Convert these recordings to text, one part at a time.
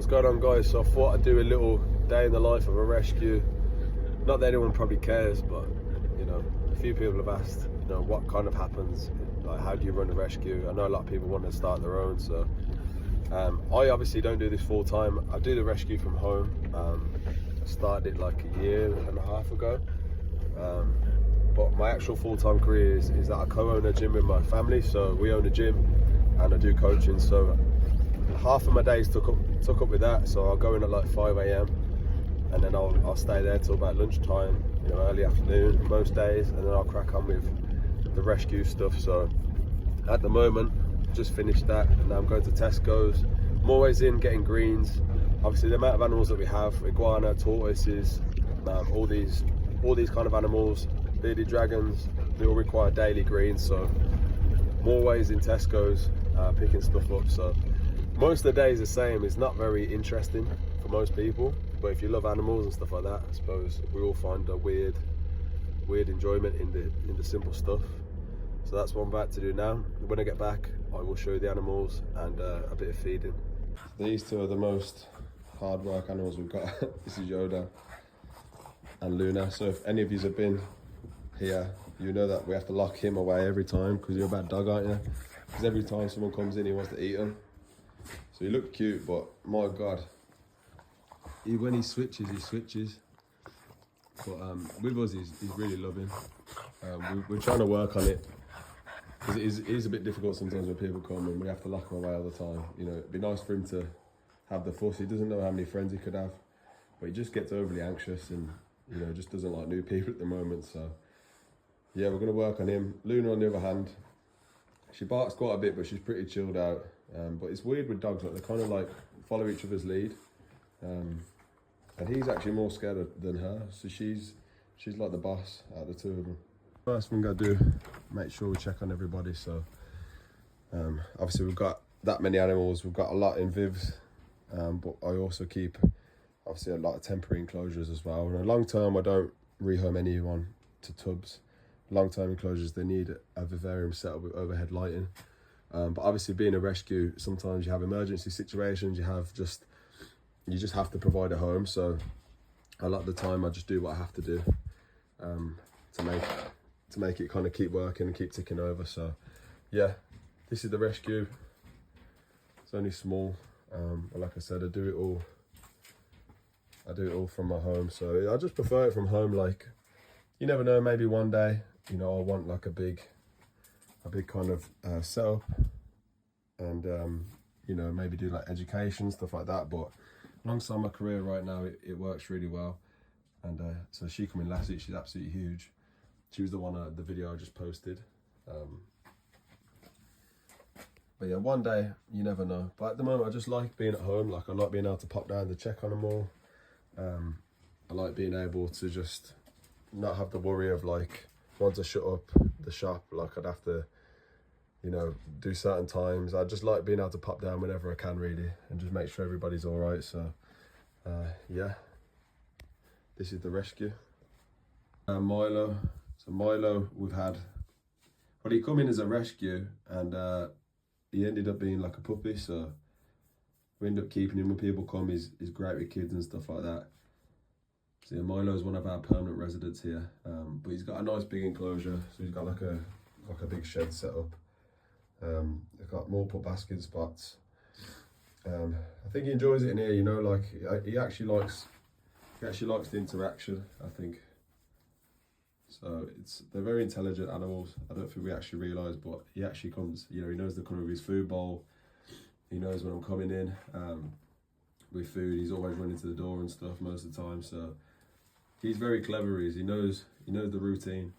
going on, guys? So I thought I'd do a little day in the life of a rescue. Not that anyone probably cares, but you know, a few people have asked, you know, what kind of happens, like how do you run a rescue? I know a lot of people want to start their own, so I obviously don't do this full time. I do the rescue from home. I started it like a year and a half ago, but my actual full-time career is that I co-own a gym with my family. So we own a gym and I do coaching, so half of my days took up with that. So I'll go in at like 5 a.m. and then I'll stay there till about lunchtime, you know, early afternoon most days, and then I'll crack on with the rescue stuff. So at the moment, just finished that, and now I'm going to Tesco's. I'm always in getting greens. Obviously the amount of animals that we have, iguana, tortoises, all these kind of animals, bearded dragons, they all require daily greens. So I'm always in Tesco's picking stuff up. So most of the day is the same. It's not very interesting for most people, but if you love animals and stuff like that, I suppose we all find a weird enjoyment in the simple stuff. So that's what I'm about to do now. When I get back, I will show you the animals and a bit of feeding. These two are the most hard work animals we've got. This is Yoda and Luna. So if any of you have been here, you know that we have to lock him away every time, because you're a bad dog, aren't you? Because every time someone comes in, he wants to eat him. So he looked cute, but my God, when he switches, he switches. But with us, he's really loving. We're trying to work on it, because it is a bit difficult sometimes when people come and we have to lock him away all the time. You know, it'd be nice for him to have the fuss. He doesn't know how many friends he could have, but he just gets overly anxious and, you know, just doesn't like new people at the moment. So yeah, we're going to work on him. Luna, on the other hand, she barks quite a bit, but she's pretty chilled out. But it's weird with dogs, like they kind of like follow each other's lead. And he's actually more scared than her, so she's like the boss out of the two of them. First thing I do, make sure we check on everybody. So obviously we've got that many animals, we've got a lot in Vivs, but I also keep obviously a lot of temporary enclosures as well. And long term, I don't rehome anyone to tubs. Long term enclosures, they need a vivarium set up with overhead lighting. But obviously being a rescue, sometimes you have emergency situations, you just have to provide a home. So a lot of the time I just do what I have to do to make it kind of keep working and keep ticking over. So yeah, this is the rescue. It's only small, but like I said, I do it all from my home. So I just prefer it from home. Like, you never know, maybe one day, you know, I want like a big kind of setup, and you know, maybe do like education, stuff like that. But alongside my career right now, it works really well. And so she came in last week. She's absolutely huge. She was the one the video I just posted. But yeah, one day, you never know. But at the moment, I just like being at home. Like, I like being able to pop down to check on them all. I like being able to just not have the worry of, like, once I shut up the shop, like I'd have to, you know, do certain times. I just like being able to pop down whenever I can, really, and just make sure everybody's all right. So yeah, this is the rescue. Milo. So Milo, we've had, well, he come in as a rescue, and he ended up being like a puppy. So we end up keeping him when people come. He's great with kids and stuff like that. So yeah, Milo is one of our permanent residents here, but he's got a nice big enclosure. So he's got like a big shed set up. They've got multiple basket spots. I think he enjoys it in here. You know, like he actually likes the interaction, I think. So they're very intelligent animals. I don't think we actually realise, but he actually comes. You know, he knows the colour of his food bowl. He knows when I'm coming in with food. He's always running to the door and stuff most of the time. So he's very clever. He knows the routine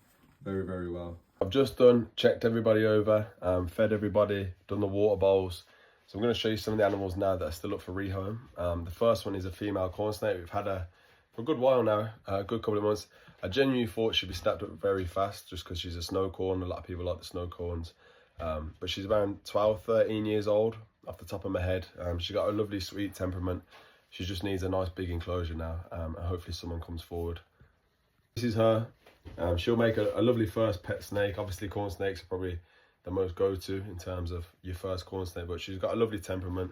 very, very well. I've just checked everybody over, fed everybody, done the water bowls. So I'm going to show you some of the animals now that are still up for rehome. The first one is a female corn snake. We've had her for a good while now, a good couple of months. I genuinely thought she'd be snapped up very fast just because she's a snow corn. A lot of people like the snow corns. But she's around 12, 13 years old off the top of my head. She's got a lovely, sweet temperament. She just needs a nice big enclosure now, and hopefully someone comes forward. This is her. She'll make a lovely first pet snake. Obviously corn snakes are probably the most go-to in terms of your first corn snake, but she's got a lovely temperament.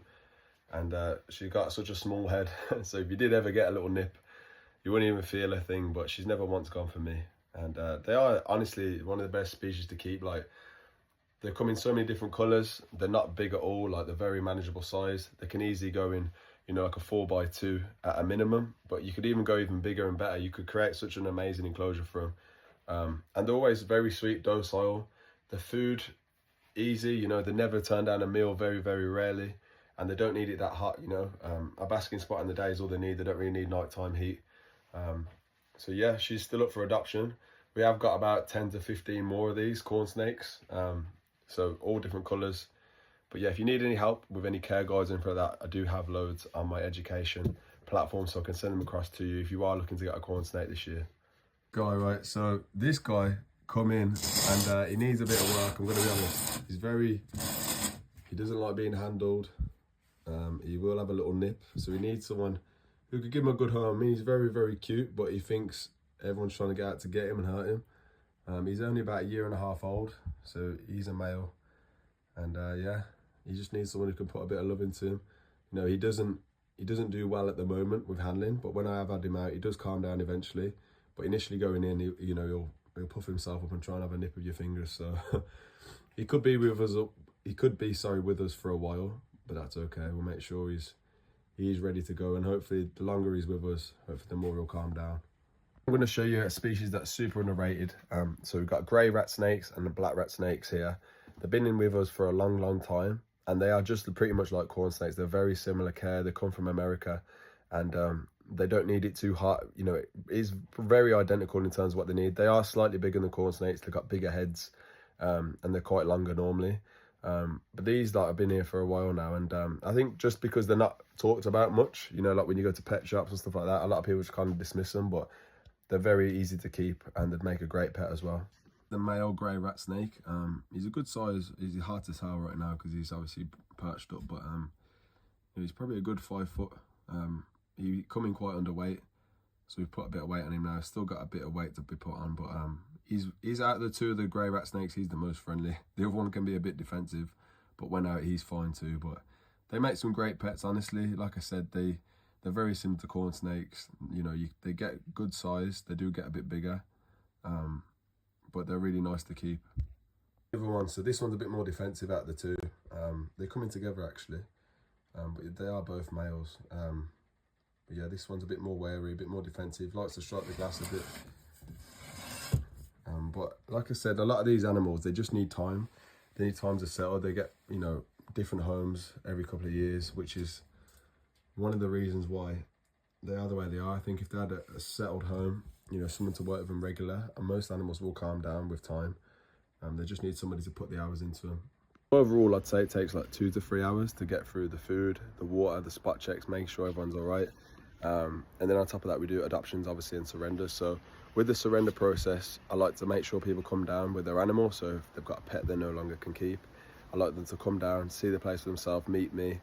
and she's got such a small head. So if you did ever get a little nip, you wouldn't even feel a thing. But she's never once gone for me. And they are honestly one of the best species to keep. Like, they come in so many different colours. They're not big at all. Like, they're very manageable size. They can easily go in, you know, like a 4x2 at a minimum. But you could even go even bigger and better. You could create such an amazing enclosure for them. And they're always very sweet, docile. The food, easy. You know, they never turn down a meal, very, very rarely. And they don't need it that hot, you know. A basking spot in the day is all they need. They don't really need nighttime heat. So yeah, she's still up for adoption. We have got about 10 to 15 more of these corn snakes. So all different colours. But yeah, if you need any help with any care guides and for that, I do have loads on my education platform, so I can send them across to you if you are looking to get a corn snake this year. Guy, right, so this guy come in and he needs a bit of work, I'm gonna be honest. He doesn't like being handled. He will have a little nip, so he needs someone who could give him a good home. I mean, he's very, very cute, but he thinks everyone's trying to get out to get him and hurt him. He's only about 1.5 years old, so he's a male. And yeah, he just needs someone who can put a bit of love into him. You know, he doesn't do well at the moment with handling, but when I have had him out, he does calm down eventually. But initially going in, he'll puff himself up and try and have a nip of your fingers. So he could be with us. With us for a while, but that's okay. We'll make sure he's ready to go, and hopefully the longer he's with us, hopefully the more he'll calm down. I'm going to show you a species that's super underrated. So we've got grey rat snakes and the black rat snakes here. They've been in with us for a long, long time, and they are just pretty much like corn snakes. They're very similar care. They come from America, and they don't need it too hot. You know, it is very identical in terms of what they need. They are slightly bigger than corn snakes. They've got bigger heads, and they're quite longer normally. But these have been here for a while now, and I think just because they're not talked about much, you know, like when you go to pet shops and stuff like that, a lot of people just kind of dismiss them, but they're very easy to keep and they'd make a great pet as well. The male grey rat snake, he's a good size. He's hard to tell right now because he's obviously perched up, but he's probably a good 5 foot. He coming quite underweight, so we've put a bit of weight on him now. Still got a bit of weight to be put on, but he's out of the two of the grey rat snakes, he's the most friendly. The other one can be a bit defensive, but when out, he's fine too. But they make some great pets, honestly. Like I said, they're very similar to corn snakes. You know, they get good size. They do get a bit bigger, but they're really nice to keep. The other one, so this one's a bit more defensive out of the two. They're coming together actually, but they are both males. But yeah, this one's a bit more wary, a bit more defensive, likes to strike the glass a bit. But like I said, a lot of these animals, they just need time. They need time to settle. They get, you know, different homes every couple of years, which is one of the reasons why they are the way they are. I think if they had a settled home, you know, someone to work with them regular, and most animals will calm down with time. They just need somebody to put the hours into them. Overall, I'd say it takes like 2 to 3 hours to get through the food, the water, the spot checks, make sure everyone's all right. And then on top of that, we do adoptions, obviously, and surrenders. So with the surrender process, I like to make sure people come down with their animal. So if they've got a pet they no longer can keep, I like them to come down, see the place for themselves, meet me,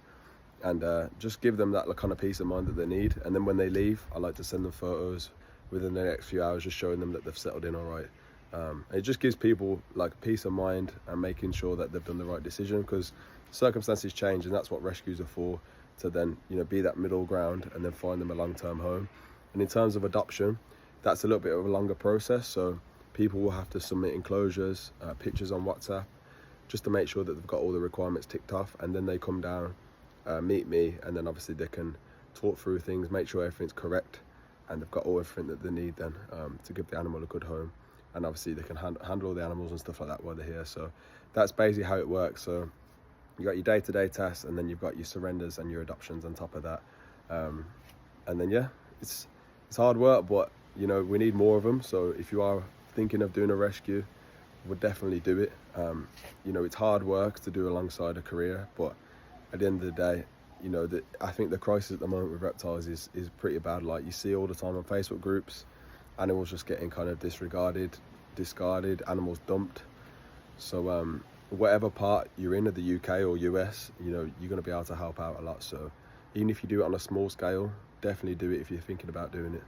and just give them that kind of peace of mind that they need. And then when they leave, I like to send them photos within the next few hours, just showing them that they've settled in all right. It just gives people like peace of mind and making sure that they've done the right decision, because circumstances change, and that's what rescues are for, to then, you know, be that middle ground and then find them a long-term home. And in terms of adoption, that's a little bit of a longer process. So people will have to submit enclosures, pictures on WhatsApp, just to make sure that they've got all the requirements ticked off, and then they come down, meet me, and then obviously they can talk through things, make sure everything's correct, and they've got all everything that they need then to give the animal a good home. And obviously they can handle all the animals and stuff like that while they're here. So that's basically how it works. So you got your day-to-day tasks, and then you've got your surrenders and your adoptions on top of that. And then yeah, it's hard work, but you know, we need more of them. So if you are thinking of doing a rescue, we'll definitely do it. You know, it's hard work to do alongside a career, but at the end of the day, you know, I think the crisis at the moment with reptiles is pretty bad. Like, you see all the time on Facebook groups, animals just getting kind of disregarded, discarded, animals dumped. So whatever part you're in of the UK or US, you know, you're going to be able to help out a lot. So even if you do it on a small scale, definitely do it if you're thinking about doing it.